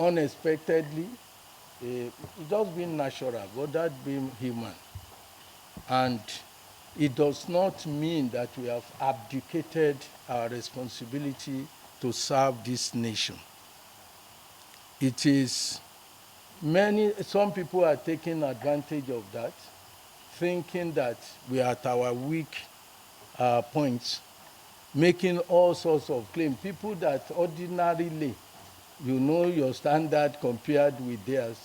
unexpectedly, just being natural, but that being human. And it does not mean that we have abdicated our responsibility to serve this nation. It is some people are taking advantage of that, thinking that we are at our weak points, making all sorts of claims. People that ordinarily, your standard compared with theirs.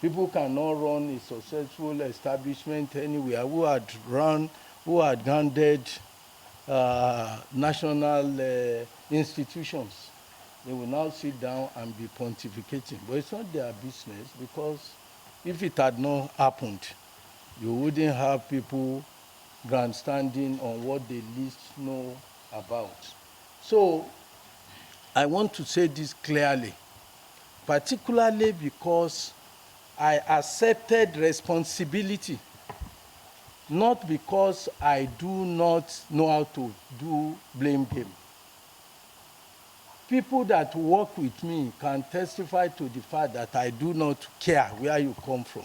People cannot run a successful establishment anywhere who had grounded national institutions. They will now sit down and be pontificating. But it's not their business, because if it had not happened, you wouldn't have people grandstanding on what they least know about. So I want to say this clearly, particularly because I accepted responsibility, not because I do not know how to do blame game. People that work with me can testify to the fact that I do not care where you come from.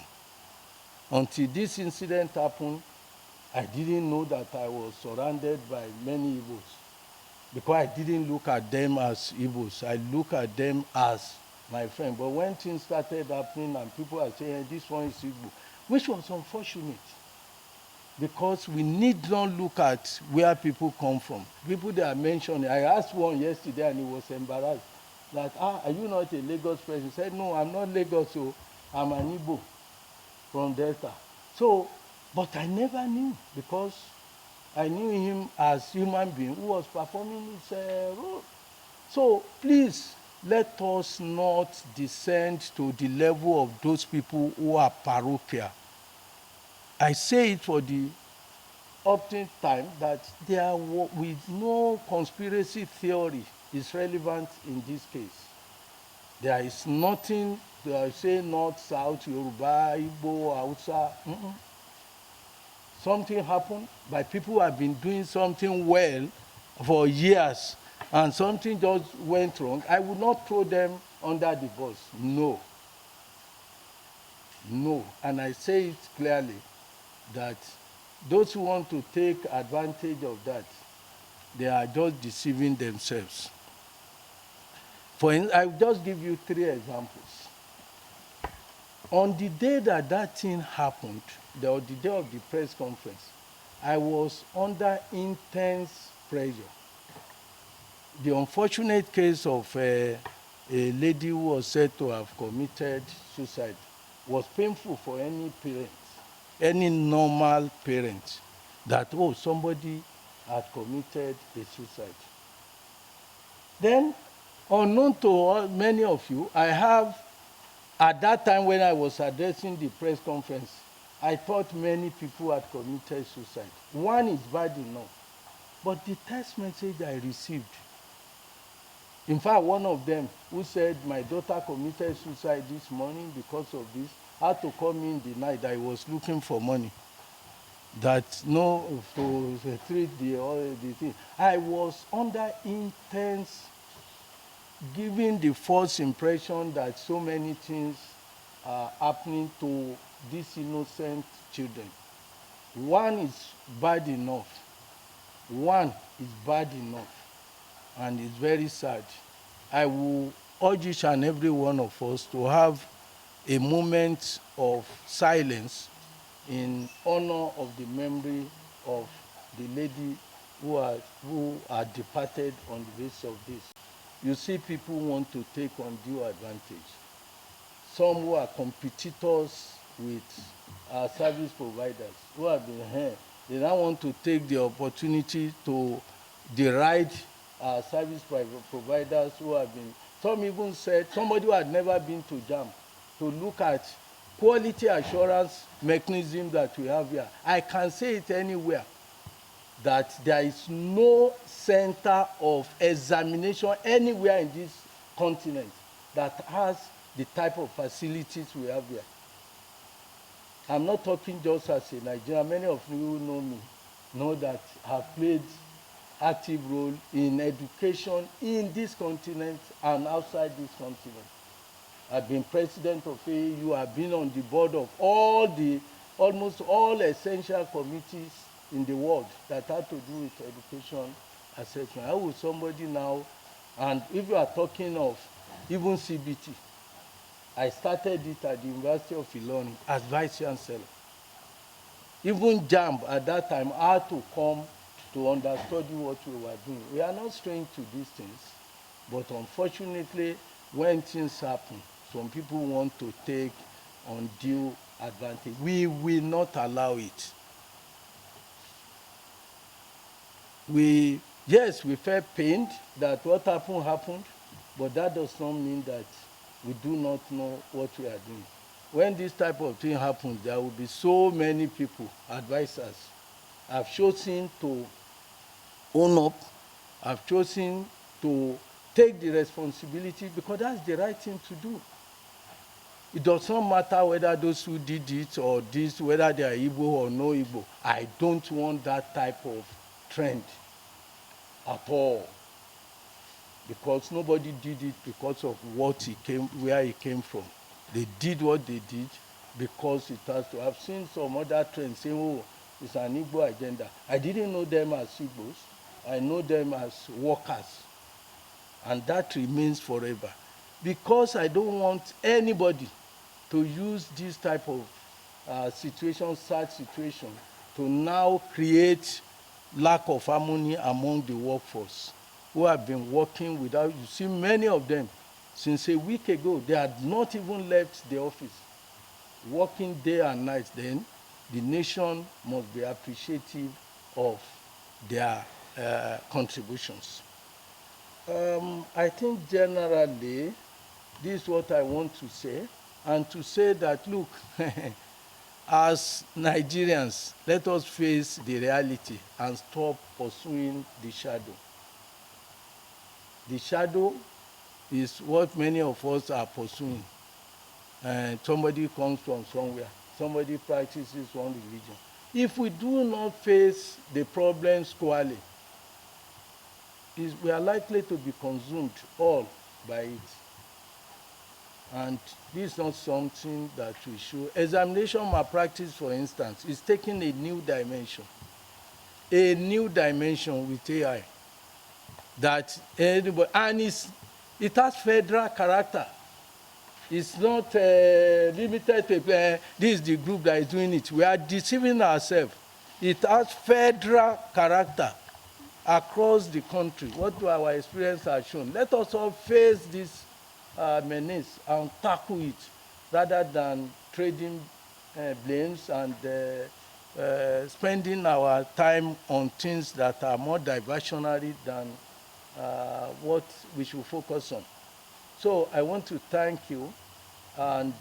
Until this incident happened, I didn't know that I was surrounded by many Igbos, because I didn't look at them as Igbos. I look at them as my friend. But when things started happening and people are saying, this one is Igbo, which was unfortunate, because we need not look at where people come from. People that are mentioning, I asked one yesterday and he was embarrassed, that, are you not a Lagos person? He said, no, I'm not Lagos, so I'm an Igbo from Delta. So, but I never knew, because I knew him as a human being who was performing his role. So please, let us not descend to the level of those people who are parochial. I say it for the often time that they are with no conspiracy theory is relevant in this case. There is nothing, they say North, South, Yoruba, Igbo, Hausa. Something happened by people who have been doing something well for years, and something just went wrong. I would not throw them under the bus. No. No. And I say it clearly that those who want to take advantage of that, they are just deceiving themselves. I'll just give you 3 examples. On the day that that thing happened, the day of the press conference, I was under intense pressure. The unfortunate case of a lady who was said to have committed suicide was painful for any parent, any normal parent, that, oh, somebody had committed a suicide. Then, unknown to many of you, I have, at that time when I was addressing the press conference, I thought many people had committed suicide. One is bad enough, but the text message I received, in fact, one of them who said, my daughter committed suicide this morning because of this, had to call me in the night that I was looking for money. That to treat the thing. I was under intense, giving the false impression that so many things are happening to these innocent children. One is bad enough. One is bad enough. And it's very sad. I will urge each and every one of us to have a moment of silence in honor of the memory of the lady who are departed on the basis of this. You see, people want to take undue advantage. Some who are competitors with our service providers who have been here, they now want to take the opportunity to deride our service providers who have been, some even said, somebody who had never been to JAMB, to look at quality assurance mechanism that we have here. I can say it anywhere, that there is no center of examination anywhere in this continent that has the type of facilities we have here. I'm not talking just as a Nigerian. Many of you who know me know that I've played active role in education in this continent and outside this continent. I've been president of AAU. I've been on the board of almost all essential committees in the world that had to do with education assessment. How would somebody now, and if you are talking of even CBT, I started it at the University of Ilorin as vice chancellor. Even JAMB at that time had to come to understudy what we were doing. We are not strange to these things, but unfortunately, when things happen, some people want to take undue advantage. We will not allow it. Yes, we felt pained that what happened, but that does not mean that we do not know what we are doing. When this type of thing happens, there will be so many people, advisors, have chosen to own up, have chosen to take the responsibility because that's the right thing to do. It does not matter whether those who did it or this, whether they are Igbo or no Igbo. I don't want that type of trend at all, because nobody did it because of where he came from. They did what they did because it has to. I've seen some other trends saying, oh, it's an Igbo agenda. I didn't know them as Igbos. I know them as workers. And that remains forever. Because I don't want anybody to use this type of sad situation, to now create lack of harmony among the workforce who have been working without, you see many of them, since a week ago, they had not even left the office, working day and night. Then the nation must be appreciative of their contributions. I think generally, this is what I want to say, and to say that, look, as Nigerians, let us face the reality and stop pursuing the shadow. The shadow is what many of us are pursuing. Somebody comes from somewhere. Somebody practices one religion. If we do not face the problem squarely, we are likely to be consumed all by it. And this is not something that we should. Examination malpractice, for instance, is taking a new dimension. A new dimension with AI. That anybody, and it has federal character. It's not limited to this is the group that is doing it. We are deceiving ourselves. It has federal character across the country. What our experience has shown. Let us all face this menace and tackle it, rather than trading blames and spending our time on things that are more diversionary than what we should focus on. So I want to thank you and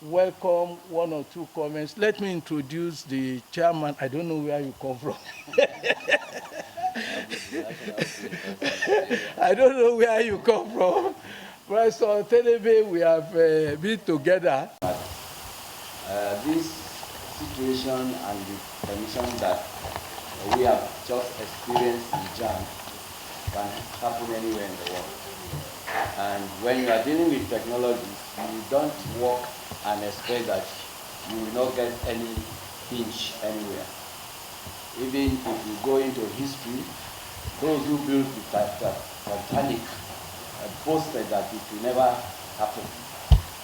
welcome one or two comments. Let me introduce the chairman. I don't know where you come from. I don't know where you come from. Professor Telebe, we have been together. This situation and the condition that we have just experienced in JAMB can happen anywhere in the world. And when you are dealing with technology, you don't work and expect that you will not get any pinch anywhere. Even if you go into history, those who built the Titanic boasted that it will never happen,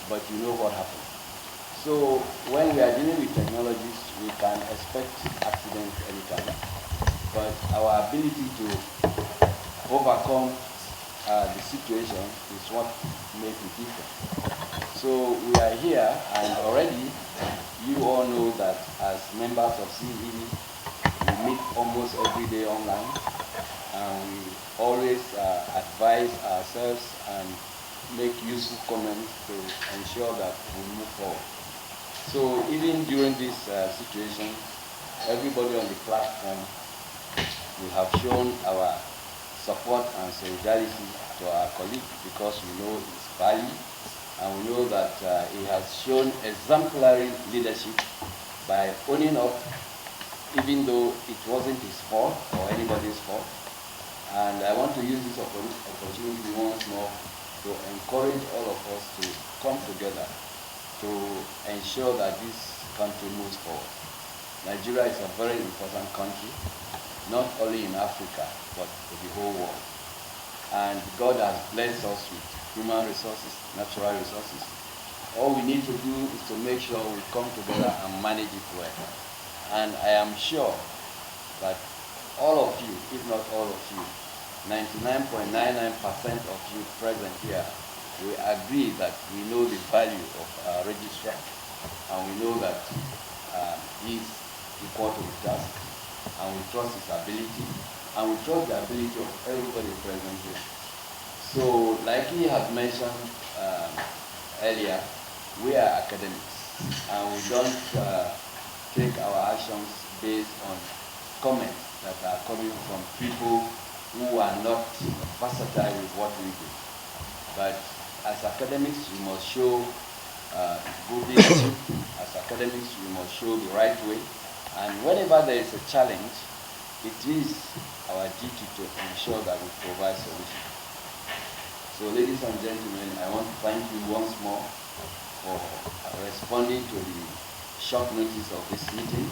but you know what happened. So when we are dealing with technologies, we can expect accidents anytime, but our ability to overcome the situation is what makes it different. So we are here, and already you all know that as members of CED, we meet almost every day online, and we always advise ourselves and make useful comments to ensure that we move forward. So even during this situation, everybody on the platform, we have shown our support and solidarity to our colleague, because we know his value, and we know that he has shown exemplary leadership by owning up, even though it wasn't his fault or anybody's fault. And I want to use this opportunity once more to encourage all of us to come together to ensure that this country moves forward. Nigeria is a very important country, not only in Africa, but for the whole world. And God has blessed us with human resources, natural resources. All we need to do is to make sure we come together and manage it well. And I am sure that all of you, if not all of you, 99.99% of you present here, we agree that we know the value of our registrar, and we know that he is equal to the task, and we trust his ability, and we trust the ability of everybody present here. So, like he has mentioned earlier, we are academics, and we don't take our actions based on comments that are coming from people who are not versatile with what we do. But as academics, we must show good leadership. As academics, we must show the right way. And whenever there is a challenge, it is our duty to ensure that we provide solutions. So, ladies and gentlemen, I want to thank you once more for responding to the short notice of this meeting.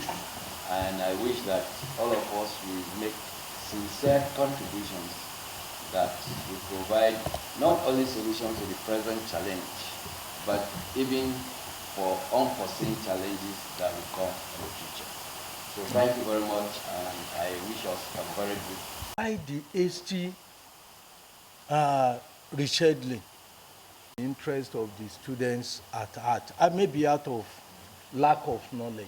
And I wish that all of us will make sincere contributions that will provide not only solutions to the present challenge, but even for unforeseen challenges that will come in the future. So thank you very much, and I wish us a very good. Why the hasty rescheduling? The interest of the students at heart, maybe out of lack of knowledge.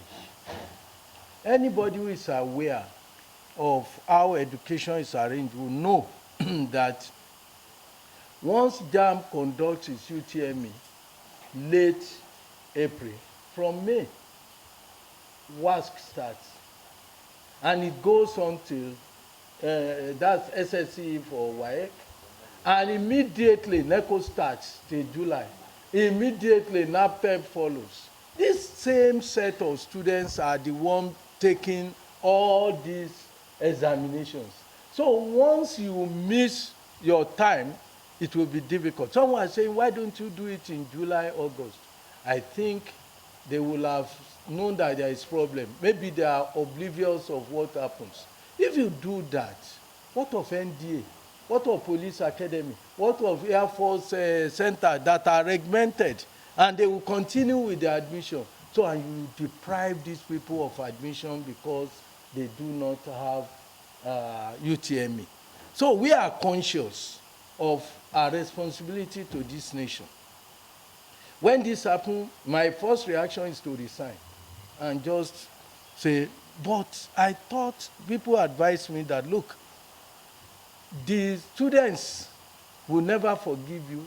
Anybody who is aware of how education is arranged will know that once JAMB conducts its UTME late April, from May, WASC starts. And it goes on till, that's SSE for WAEC. And immediately, NECO starts till July. Immediately, NAPTEP follows. This same set of students are the ones taking all these examinations. So once you miss your time, it will be difficult. Someone is saying, why don't you do it in July, August? I think they will have known that there is problem. Maybe they are oblivious of what happens. If you do that, what of NDA? What of Police Academy? What of Air Force Center that are regimented? And they will continue with the admission. So and you deprive these people of admission because they do not have UTME. So we are conscious of our responsibility to this nation. When this happened, my first reaction is to resign and just say, but I thought people advised me that, look, the students will never forgive you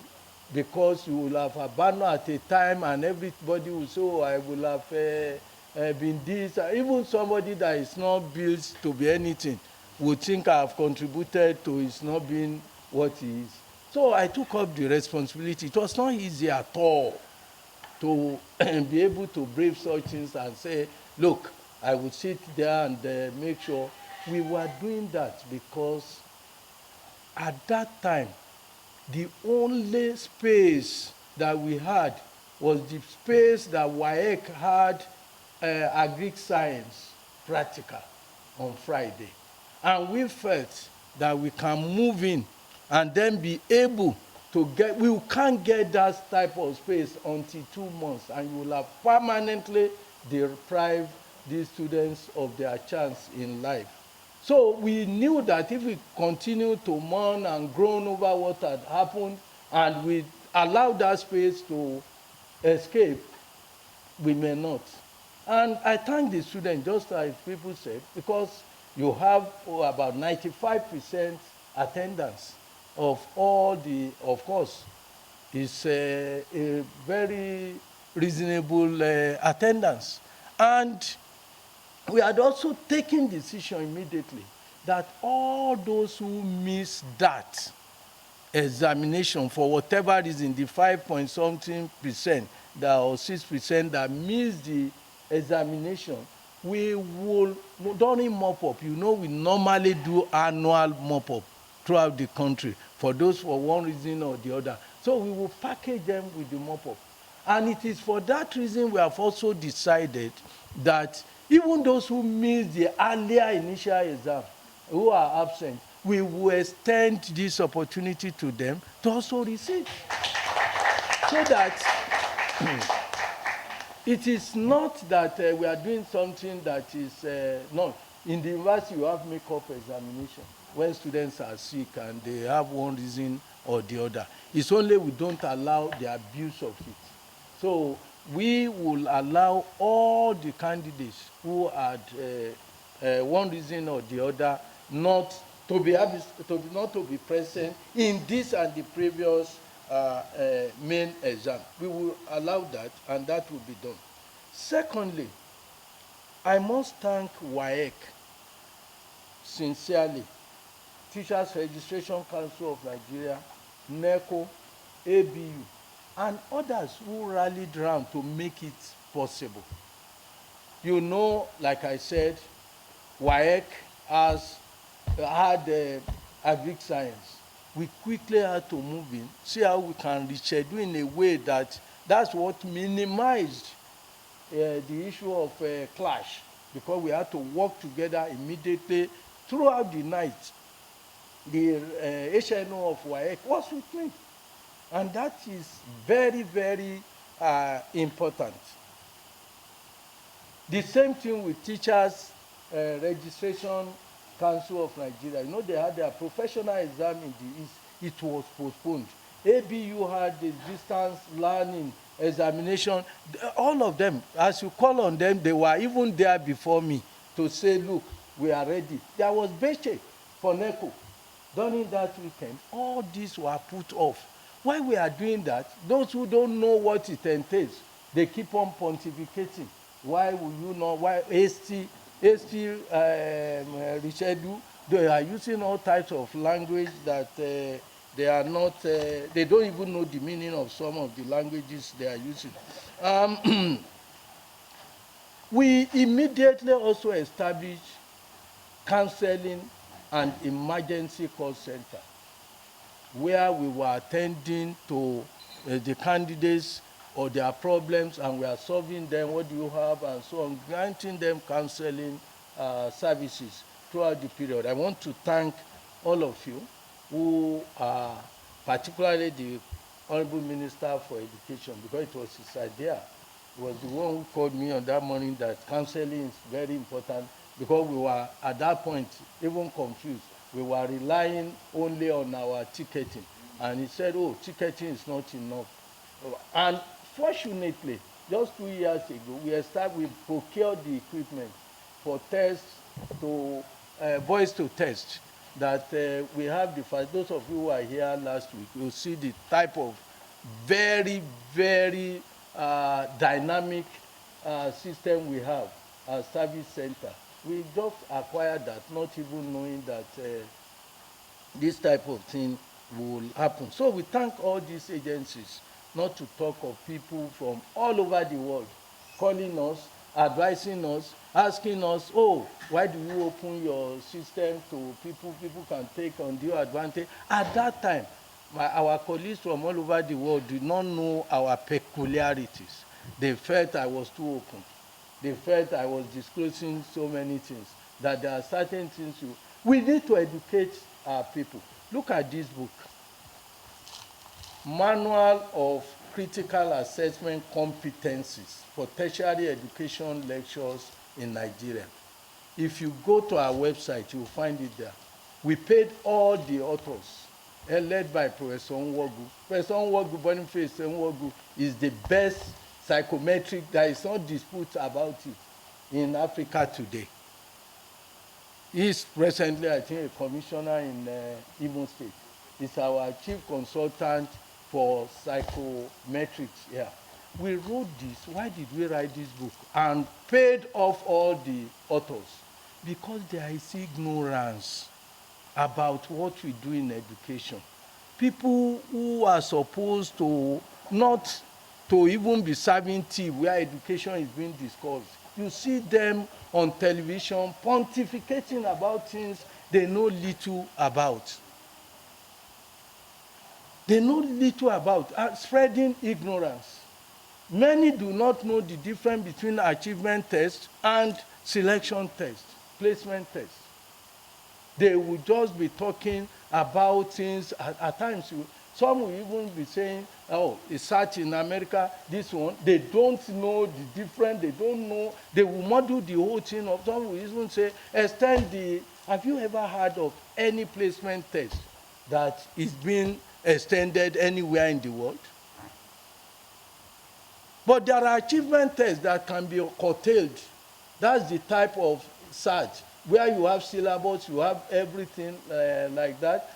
because you will have abandoned at a time and everybody will say, oh, I will have been this. Even somebody that is not built to be anything would think I have contributed to his not being what he is. So I took up the responsibility. It was not easy at all to be able to brave such things and say, look, I would sit there and make sure. We were doing that because at that time, the only space that we had was the space that WAEC had agric science practical on Friday. And we felt that we can move in and then be able to get, we can't get that type of space until 2 months, and you will have permanently deprived these students of their chance in life. So we knew that if we continue to mourn and groan over what had happened and we allow that space to escape, we may not. And I thank the students, just as people said, because you have about 95% attendance of all the, of course, it's a very reasonable attendance. And we had also taken decision immediately that all those who miss that examination for whatever reason, the 5-point-something% that, or 6% that miss the examination, we will, during mop-up, you know, we normally do annual mop-up throughout the country for those for one reason or the other. So we will package them with the mop-up. And it is for that reason we have also decided that even those who missed the earlier initial exam, who are absent, we will extend this opportunity to them to also receive. So that it is not that we are doing something that is no. In the university, you have make-up examination when students are sick and they have one reason or the other. It's only we don't allow the abuse of it. So we will allow all the candidates who had one reason or the other not to be present in this and the previous main exam. We will allow that, and that will be done. Secondly, I must thank WAEC sincerely, Teachers Registration Council of Nigeria, NECO, ABU, and others who rallied around to make it possible. You know, like I said, WAEC has had agric science. We quickly had to move in, see how we can reschedule in a way that's what minimized the issue of clash, because we had to work together immediately throughout the night. The HNO of WAEC was with me, and that is very, very important. The same thing with Teachers Registration Council of Nigeria. You know, they had their professional exam in the East. It was postponed. ABU had the distance learning examination. All of them, as you call on them, they were even there before me to say, look, we are ready. There was Beche for NECO. During that weekend, all these were put off. Why we are doing that, those who don't know what it entails, they keep on pontificating. Why will you know? Why hasty reschedule? They are using all types of language that they are not, they don't even know the meaning of some of the languages they are using. We immediately also established counseling and emergency call center, where we were attending to the candidates or their problems, and we are solving them. What do you have, and so on, granting them counseling services throughout the period. I want to thank all of you who are, particularly the Honorable Minister for Education, because it was his idea. He was the one who called me on that morning that counseling is very important, because we were at that point even confused. We were relying only on our ticketing, and he said, oh, ticketing is not enough. And fortunately, just 2 years ago, we procured the equipment for tests to voice to test, that we have those of you who are here last week, you'll see the type of very, very dynamic system we have, a service center. We just acquired that, not even knowing that this type of thing will happen. So we thank all these agencies, not to talk of people from all over the world, calling us, advising us, asking us, oh, why do you open your system to people? People can take undue advantage. At that time, our colleagues from all over the world did not know our peculiarities. They felt I was too open. They felt I was disclosing so many things, that there are certain things we need to educate our people. Look at this book, Manual of Critical Assessment Competencies for Tertiary Education Lectures in Nigeria. If you go to our website, you'll find it there. We paid all the authors, led by Professor Nwogu. Professor Nwogu, Boniface Nwogu, is the best psychometric. There is no dispute about it in Africa today. He is presently, I think, a commissioner in Imo State. He's our chief consultant for psychometrics here. We wrote this. Why did we write this book? And paid off all the authors. Because there is ignorance about what we do in education. People who are supposed to not to even be serving tea where education is being discussed. You see them on television pontificating about things they know little about. They know little about spreading ignorance. Many do not know the difference between achievement test and selection test, placement test. They will just be talking about things at times. Some will even be saying, oh, it's such in America, this one. They don't know the difference. They don't know. They will model the whole thing up. Some will even say, extend the, have you ever heard of any placement test that is being extended anywhere in the world? But there are achievement tests that can be curtailed. That's the type of search where you have syllabus, you have everything like that.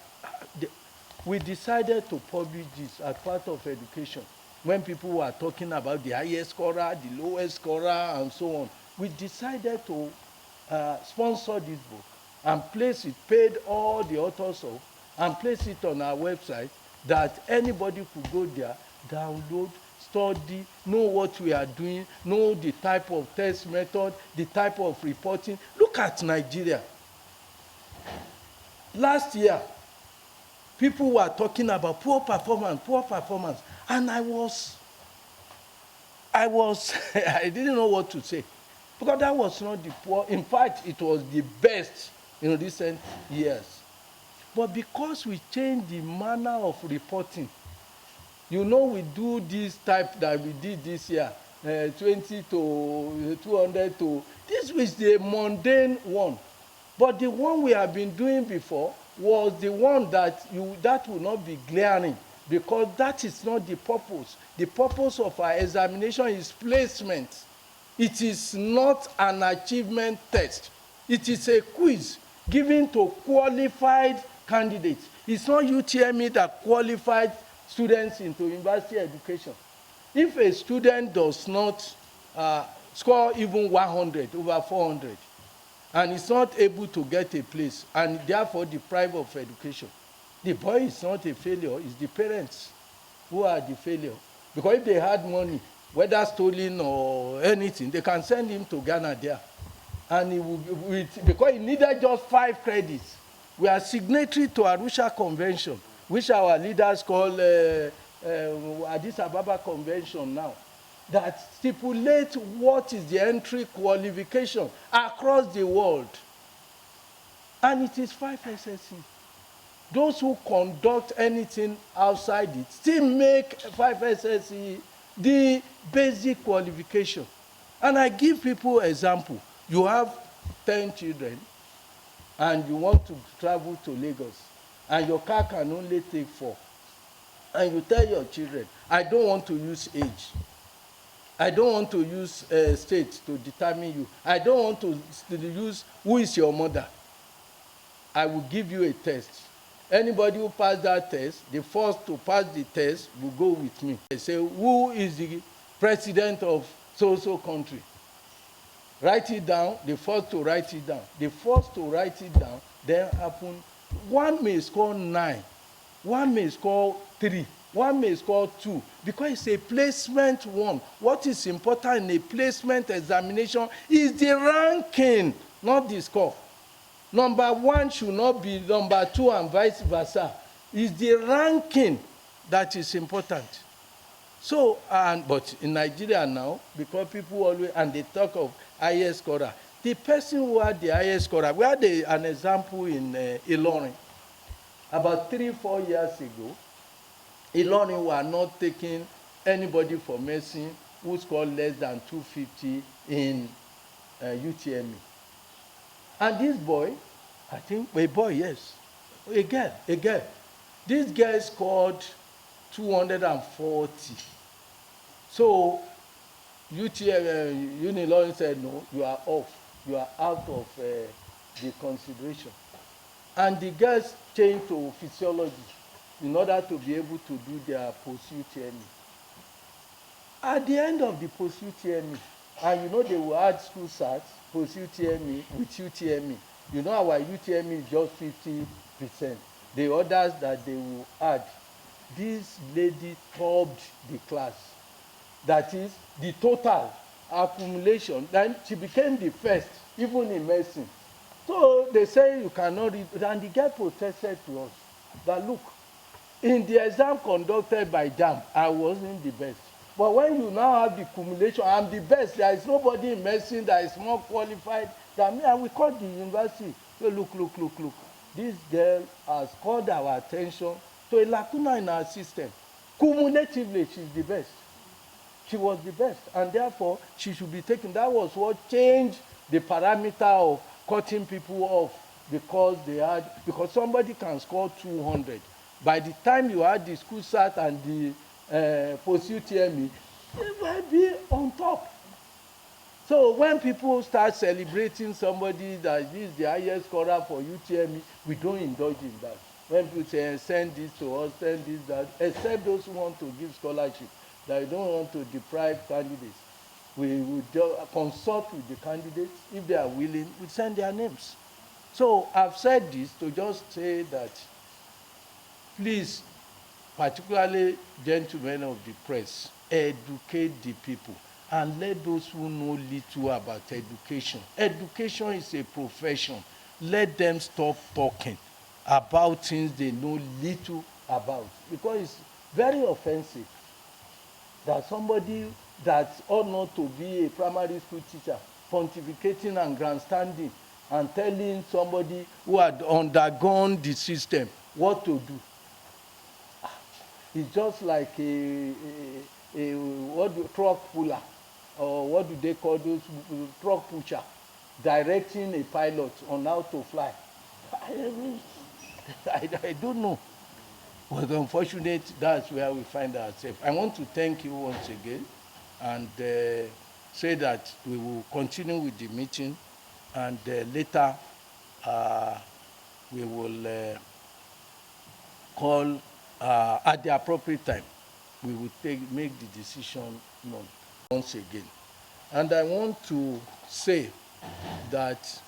We decided to publish this as part of education. When people were talking about the highest scorer, the lowest scorer, and so on, we decided to sponsor this book and place it, paid all the authors of, and place it on our website that anybody could go there, download, study, know what we are doing, know the type of test method, the type of reporting. Look at Nigeria. Last year, people were talking about poor performance, and I I didn't know what to say, because that was not the poor. In fact, it was the best in recent years. But because we changed the manner of reporting, you know, we do this type that we did this year, 20 to 200 to, this was the mundane one. But the one we have been doing before was the one that will not be glaring, because that is not the purpose. The purpose of our examination is placement. It is not an achievement test. It is a quiz given to qualified candidates. It's not UTME that qualified students into university education. If a student does not score even 100 over 400, and is not able to get a place, and therefore deprived of education, the boy is not a failure, it's the parents who are the failure. Because if they had money, whether stolen or anything, they can send him to Ghana there. And he will, because he needed just 5 credits. We are signatory to Arusha Convention, which our leaders call Addis Ababa Convention now, that stipulate what is the entry qualification across the world. And it is 5 SSC. Those who conduct anything outside it still make 5 SSC the basic qualification. And I give people example. You have 10 children, and you want to travel to Lagos, and your car can only take 4. And you tell your children, I don't want to use age. I don't want to use state to determine you. I don't want to use who is your mother. I will give you a test. Anybody who passed that test, the first to pass the test will go with me. They say, who is the president of so-so country? Write it down, the first to write it down. The first to write it down, then happen. One may score 9, one may score 3, one may score 2, because it's a placement one. What is important in a placement examination is the ranking, not the score. Number 1 should not be number 2 and vice versa. It's the ranking that is important. So, but in Nigeria now, because people always, and they talk of highest scorer, the person who had the highest scorer, we had an example in Ilorin. About 3-4 years ago, Ilorin were not taking anybody for medicine who scored less than 250 in UTME. And this boy, I think, a boy, yes, a girl. This girl scored 240. So Unilorin said, no, you are off. You are out of the consideration. And the girls changed to physiology in order to be able to do their post-UTME. At the end of the post-UTME, and you know they will add school SATs, post-UTME with UTME. You know our UTME is just 50%. The others that they will add, this lady topped the class. That is the total accumulation. Then she became the first, even in medicine. So they say you cannot read, and the girl protested to us that, look, In the exam conducted by JAMB, I wasn't the best. But when you now have the cumulation, I'm the best. There is nobody in medicine that is more qualified than me. And we called the university. So look. This girl has called our attention to a lacuna in our system. Cumulatively, she's the best. She was the best. And therefore, she should be taken. That was what changed the parameter of cutting people off because somebody can score 200. By the time you had the school start and the post-UTME, it might be on top. So when people start celebrating somebody that is the highest scorer for UTME, we don't indulge in that. When people say, send this to us, send this, that, except those who want to give scholarship, that you don't want to deprive candidates. We would consult with the candidates. If they are willing, we send their names. So I've said this to just say that, please, particularly gentlemen of the press, educate the people and let those who know little about education. Education is a profession. Let them stop talking about things they know little about, because it's very offensive that somebody that ought not to be a primary school teacher pontificating and grandstanding and telling somebody who had undergone the system what to do. It's just like a truck puller, or what do they call those, truck pusher, directing a pilot on how to fly. I don't know. But unfortunately, that's where we find ourselves. I want to thank you once again and say that we will continue with the meeting, and later we will call at the appropriate time. We will make the decision known once again. And I want to say that